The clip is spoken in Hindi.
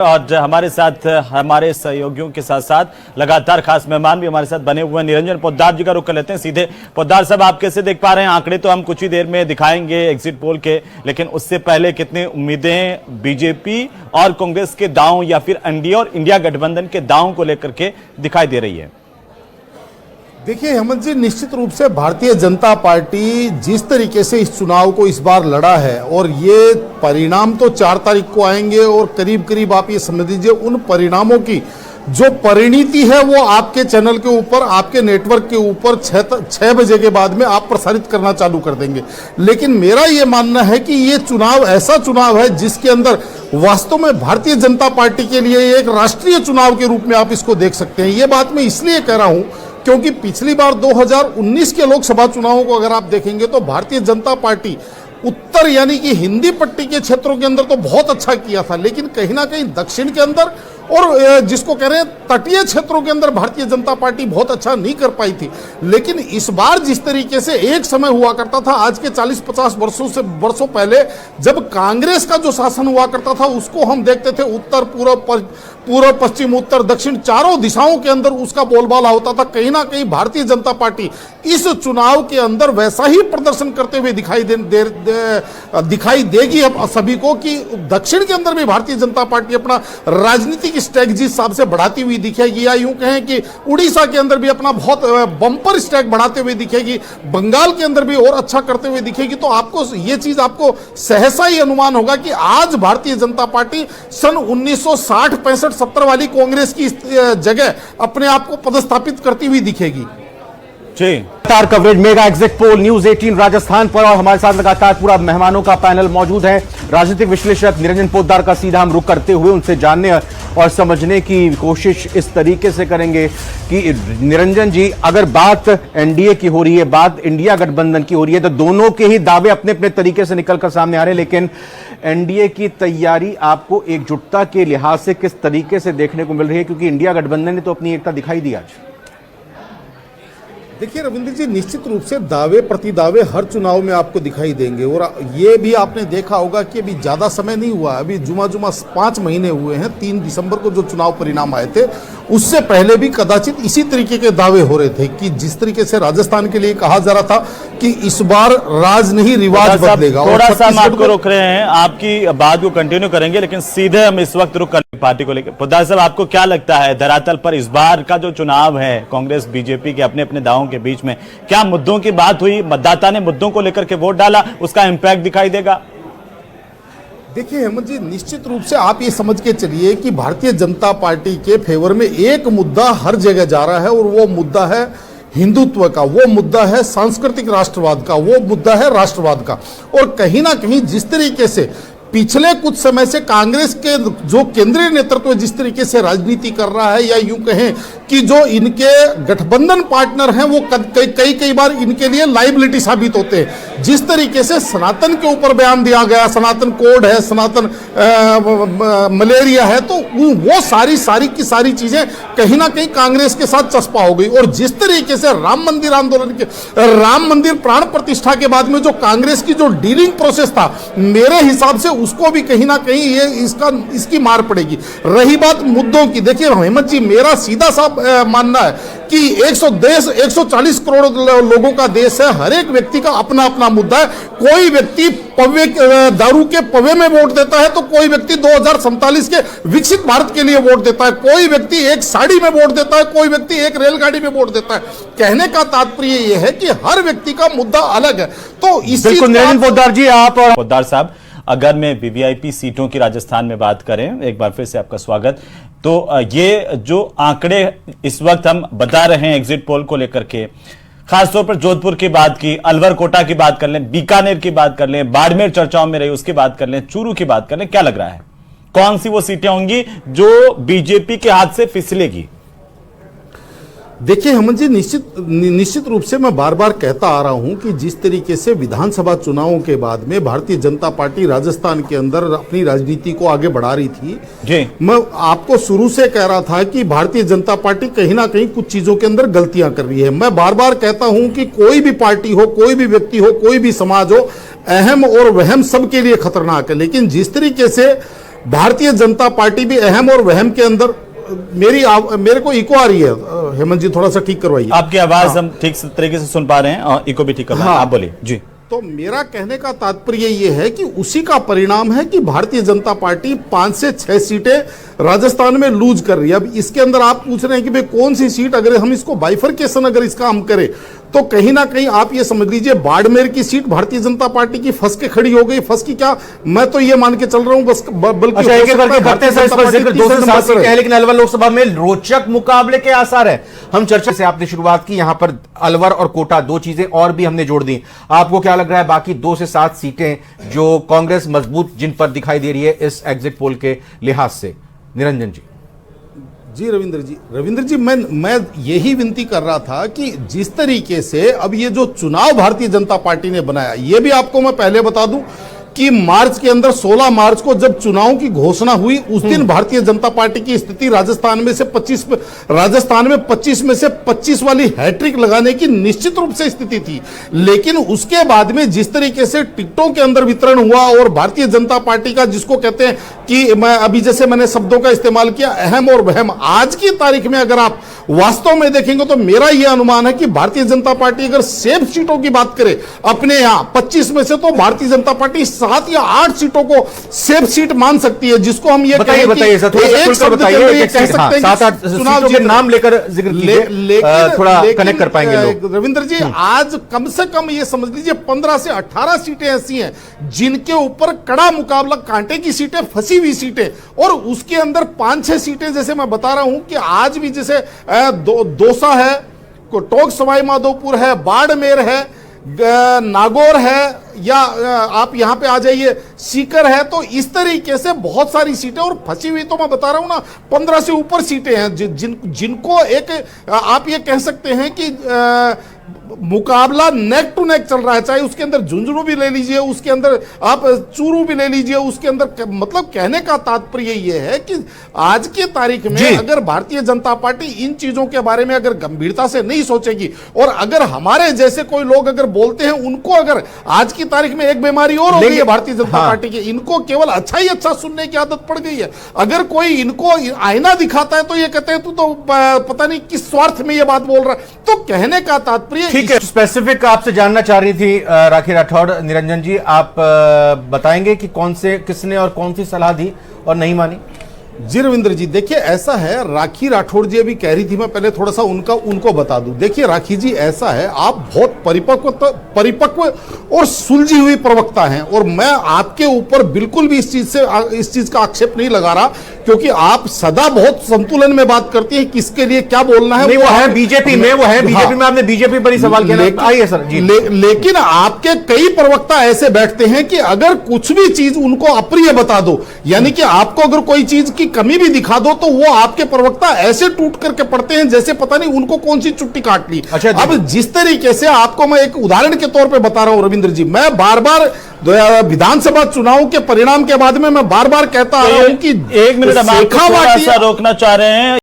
और हमारे साथ हमारे सहयोगियों के साथ साथ लगातार खास मेहमान भी हमारे साथ बने हुए हैं। निरंजन पोद्दार जी का रुख कर लेते हैं सीधे। पोद्दार साहब, आप कैसे देख पा रहे हैं? आंकड़े तो हम कुछ ही देर में दिखाएंगे एग्जिट पोल के, लेकिन उससे पहले कितनी उम्मीदें बीजेपी और कांग्रेस के दांव या फिर एनडीए और इंडिया गठबंधन के दांव को लेकर के दिखाई दे रही है? देखिए हेमंत जी, निश्चित रूप से भारतीय जनता पार्टी जिस तरीके से इस चुनाव को इस बार लड़ा है, और ये परिणाम तो 4 तारीख को आएंगे, और करीब करीब आप ये समझ लीजिए उन परिणामों की जो परिणति है वो आपके चैनल के ऊपर, आपके नेटवर्क के ऊपर 6 बजे के बाद में आप प्रसारित करना चालू कर देंगे। लेकिन मेरा ये मानना है कि ये चुनाव ऐसा चुनाव है जिसके अंदर वास्तव में भारतीय जनता पार्टी के लिए एक राष्ट्रीय चुनाव के रूप में आप इसको देख सकते हैं। ये बात मैं इसलिए कह रहा हूं क्योंकि पिछली बार 2019 के लोकसभा चुनावों को अगर आप देखेंगे तो भारतीय जनता पार्टी उत्तर यानी कि हिंदी पट्टी के क्षेत्रों के अंदर तो बहुत अच्छा किया था, लेकिन कहीं ना कहीं दक्षिण के अंदर और जिसको कह रहे हैं तटीय क्षेत्रों के अंदर भारतीय जनता पार्टी बहुत अच्छा नहीं कर पाई थी। लेकिन इस बार जिस तरीके से एक समय हुआ करता था, आज के 40-50 वर्षों पहले जब कांग्रेस का जो शासन हुआ करता था उसको हम देखते थे उत्तर पूर्व पश्चिम उत्तर दक्षिण चारों दिशाओं के अंदर उसका बोलबाला होता था। कहीं ना कहीं भारतीय जनता पार्टी इस चुनाव के अंदर वैसा ही प्रदर्शन करते हुए दिखाई देगी अब सभी को कि दक्षिण के अंदर भी भारतीय जनता पार्टी अपना राजनीतिक स्टैक जिस हिसाब से बढ़ाती हुई दिखेगी, या यूं कहें कि उड़ीसा के अंदर भी अपना बहुत बम्पर स्टैक बढ़ाते हुए दिखेगी, बंगाल के अंदर भी और अच्छा करते हुए दिखेगी, तो आपको ये चीज आपको सहसा ही अनुमान होगा कि आज भारतीय जनता पार्टी सन 1960-65-70 वाली कांग्रेस की जगह अपने आप को पदस्थापित करती हुई दिखेगी। लगातार coverage mega exit poll news 18 Rajasthan पर, और हमारे साथ लगातार पूरा मेहमानों का पैनल मौजूद है। राजनीतिक विश्लेषक निरंजन पोद्दार का सीधा हम रुख करते हुए उनसे जानने और समझने की कोशिश इस तरीके से करेंगे कि निरंजन जी, अगर बात एनडीए की हो रही है, बात इंडिया गठबंधन की हो रही है, तो दोनों के ही दावे अपने अपने तरीके से निकलकर सामने आ रहे हैं, लेकिन एनडीए की तैयारी आपको एकजुटता के लिहाज से किस तरीके से देखने को मिल रही है? क्योंकि इंडिया गठबंधन ने तो अपनी एकता दिखाई दी आज। देखिए रविंद्र जी, निश्चित रूप से दावे प्रतिदावे हर चुनाव में आपको दिखाई देंगे, और ये भी आपने देखा होगा कि अभी ज़्यादा समय नहीं हुआ, अभी जुमा 5 महीने हुए हैं। 3 दिसंबर को जो चुनाव परिणाम आए थे उससे पहले भी कदाचित इसी तरीके के दावे हो रहे थे कि जिस तरीके से राजस्थान के लिए कहा जा रहा था कि इस बार राज नहीं रिवाज बदलेगा। थोड़ा सा हम आपको रोक रहे हैं, आपकी बात को कंटिन्यू करेंगे, लेकिन सीधे हम इस वक्त रुक कर पार्टी को लेकर। पोद्दार साहब, आपको क्या लगता है धरातल पर इस बार का जो चुनाव है कांग्रेस बीजेपी के अपने अपने दावों के बीच में क्या मुद्दों की बात हुई, मतदाता ने मुद्दों को लेकर के वोट डाला, उसका इंपैक्ट दिखाई देगा? देखिए हेमंत जी, निश्चित रूप से आप ये समझ के चलिए कि भारतीय जनता पार्टी के फेवर में एक मुद्दा हर जगह जा रहा है, और वो मुद्दा है हिंदुत्व का, वो मुद्दा है सांस्कृतिक राष्ट्रवाद का, वो मुद्दा है राष्ट्रवाद का। और कहीं ना कहीं जिस तरीके से पिछले कुछ समय से कांग्रेस के जो केंद्रीय नेतृत्व जिस तरीके से राजनीति कर रहा है, या यूं कहें कि जो इनके गठबंधन पार्टनर हैं वो कई बार इनके लिए लाइबिलिटी साबित होते हैं। जिस तरीके से सनातन के ऊपर बयान दिया गया, सनातन कोड है, सनातन मलेरिया है, तो वो सारी की सारी चीजें कहीं ना कहीं कांग्रेस के साथ चस्पा हो गई। और जिस तरीके से राम मंदिर आंदोलन के, राम मंदिर प्राण प्रतिष्ठा के बाद में जो कांग्रेस की जो डीलिंग प्रोसेस था, मेरे हिसाब से उसको भी कहीं ना कहीं ये इसकी मार पड़ेगी। रही बात मुद्दों की, देखिए हेमंत जी, मेरा सीधा सा मानना है कि 140 करोड़ लोगों का देश है, हर एक व्यक्ति का अपना अपना मुद्दा है। कोई व्यक्ति दारू के पवे में वोट देता है, तो कोई व्यक्ति 2047 के विकसित भारत के लिए वोट देता है, कोई व्यक्ति एक साड़ी में वोट देता है, कोई व्यक्ति एक रेलगाड़ी में वोट देता है। कहने का तात्पर्य यह है कि हर व्यक्ति का मुद्दा अलग है। तो इसी पोद्दार जी, आप पोद्दार साहब, अगर मैं वीवीआईपी सीटों की राजस्थान में बात करें, एक बार फिर से आपका स्वागत, तो ये जो आंकड़े इस वक्त हम बता रहे हैं एग्जिट पोल को लेकर के, खासतौर पर जोधपुर की बात की, अलवर कोटा की बात कर लें, बीकानेर की बात कर लें, बाड़मेर चर्चाओं में रही उसकी बात कर लें, चूरू की बात कर लें, क्या लग रहा है कौन सी वो सीटें होंगी जो बीजेपी के हाथ से फिसलेगी? देखिए हेमंत जी, निश्चित रूप से मैं बार बार कहता आ रहा हूं कि जिस तरीके से विधानसभा चुनावों के बाद में भारतीय जनता पार्टी राजस्थान के अंदर अपनी राजनीति को आगे बढ़ा रही थी जी, मैं आपको शुरू से कह रहा था कि भारतीय जनता पार्टी कहीं ना कहीं कुछ चीजों के अंदर गलतियां कर रही है। मैं बार बार कहता हूं कि कोई भी पार्टी हो, कोई भी व्यक्ति हो, कोई भी समाज हो, अहम और वहम सबके लिए खतरनाक है। लेकिन जिस तरीके से भारतीय जनता पार्टी भी अहम और वहम के अंदर मेरे को इको आ रही है, हेमंत जी थोड़ा सा ठीक करवाइए। आपकी आवाज हम ठीक तरीके से सुन पा रहे हैं और इको भी ठीक कर रहे हैं। आप बोलिए जी। तो मेरा कहने का तात्पर्य ये है कि उसी का परिणाम है कि भारतीय जनता पार्टी 5 से 6 सीटें राजस्थान में लूज कर रही है। अब इसके अंदर आप पूछ रहे हैं कि भाई कौन सी सीट, अगर हम इसको बाइफरकेशन अगर इसका हम करें तो कहीं ना कहीं आप ये समझ लीजिए बाड़मेर की सीट भारतीय जनता पार्टी की फंस के खड़ी हो गई। फंस की क्या, मैं तो ये मान के चल रहा हूं बस, बल्कि अच्छा, एक करके करते हैं इस पर जिक्र। 2 से 7 सीटें हैं, लेकिन अलवर लोकसभा में रोचक मुकाबले के आसार है। हम चर्चा से आपने शुरुआत की, यहां पर अलवर और कोटा 2 चीजें और भी हमने जोड़ दी। आपको क्या लग रहा है बाकी 2 से 7 सीटें जो कांग्रेस मजबूत जिन पर दिखाई दे रही है इस एग्जिट पोल के लिहाज से? निरंजन जी। जी रविंद्र जी, मैं यही विनती कर रहा था कि जिस तरीके से अब ये जो चुनाव भारतीय जनता पार्टी ने बनाया, ये भी आपको मैं पहले बता दूं कि मार्च के अंदर 16 मार्च को जब चुनाव की घोषणा हुई उस दिन भारतीय जनता पार्टी की स्थिति राजस्थान में 25 में से 25 वाली हैट्रिक लगाने की निश्चित रूप से स्थिति थी। लेकिन उसके बाद में जिस तरीके से टिकटों के अंदर वितरण हुआ और भारतीय जनता पार्टी का, जिसको कहते हैं कि मैं अभी जैसे मैंने शब्दों का इस्तेमाल किया, अहम और वहम, आज की तारीख में अगर आप वास्तव में देखेंगे तो मेरा यह अनुमान है कि भारतीय जनता पार्टी अगर सेफ सीटों की बात करे अपने यहां 25 में से, तो भारतीय जनता पार्टी 7 या 8 सीटों को सेफ सीट मान सकती है, जिसको हम ये बताइए सर, एक शब्द के अंदर ये कह सकते हैं 7-8 सीटों के नाम लेकर जिक्र कीजिए, थोड़ा कनेक्ट कर पाएंगे लोग। रविंद्र जी, आज कम से कम ये समझ लीजिए 15 से 18 सीटें ऐसी हैं जिनके ऊपर कड़ा मुकाबला, कांटे की सीटें, फंसी हुई सीटें, और उसके अंदर 5-6 सीटें जैसे मैं बता रहा हूं कि आज भी जैसे दौसा है, टोंक सवाई माधोपुर है, बाड़मेर है, नागौर है, या आप यहां पे आ जाइए सीकर है, तो इस तरीके से बहुत सारी सीटें, और फंसी हुई तो मैं बता रहा हूं ना 15 से ऊपर सीटें हैं जिनको एक आप ये कह सकते हैं कि मुकाबला नेक टू नेक चल रहा है। चाहे उसके अंदर झुंझुनू भी ले लीजिए, उसके अंदर आप चूरू भी ले लीजिए, उसके अंदर मतलब कहने का तात्पर्य यह है कि आज की तारीख में अगर भारतीय जनता पार्टी इन चीजों के बारे में अगर गंभीरता से नहीं सोचेगी, और अगर हमारे जैसे कोई लोग अगर बोलते हैं, उनको अगर आज की तारीख में एक बीमारी और हो गई है भारतीय जनता पार्टी की, इनको केवल अच्छा ही अच्छा सुनने की आदत पड़ गई है। अगर कोई इनको आईना दिखाता है तो ये कहते हैं तू तो पता नहीं किस स्वार्थ में ये बात बोल रहा है। तो कहने का तात्पर्य, ठीक है, स्पेसिफिक आपसे जानना चाह रही थी राखी राठौड़। निरंजन जी, आप बताएंगे कि किसने और कौन सी सलाह दी और नहीं मानी? जी रविंद्र जी, देखिए ऐसा है, राखी राठौड़ जी अभी कह रही थी, मैं पहले थोड़ा सा उनको बता दूं। देखिए राखी जी, ऐसा है, आप बहुत परिपक्व और सुलझी हुई प्रवक्ता हैं, और मैं आपके ऊपर बिल्कुल भी इस चीज का आक्षेप नहीं लगा रहा, क्योंकि आप सदा बहुत संतुलन में बात करती है, किसके लिए क्या बोलना है। नहीं, वो है बीजेपी में, में आपने बीजेपी पर ही सवाल किया। आइए सर जी। लेकिन आपके कई प्रवक्ता ऐसे बैठते हैं कि अगर कुछ भी चीज उनको अप्रिय बता दो, यानी कि आपको अगर कोई चीज की कमी भी दिखा दो, तो वो आपके प्रवक्ता ऐसे टूट करके पड़ते हैं जैसे पता नहीं उनको कौन सी चुट्टी काट ली। अच्छा, अब जिस तरीके से आपको मैं एक उदाहरण के तौर पे बता रहा हूं रविंद्र जी, मैं बार बार विधानसभा चुनाव के परिणाम के बाद में मैं बार बार कहता आ रहा हूं कि एक मिनट, हम आपको थोड़ा सा रोकना चाह रहे हैं।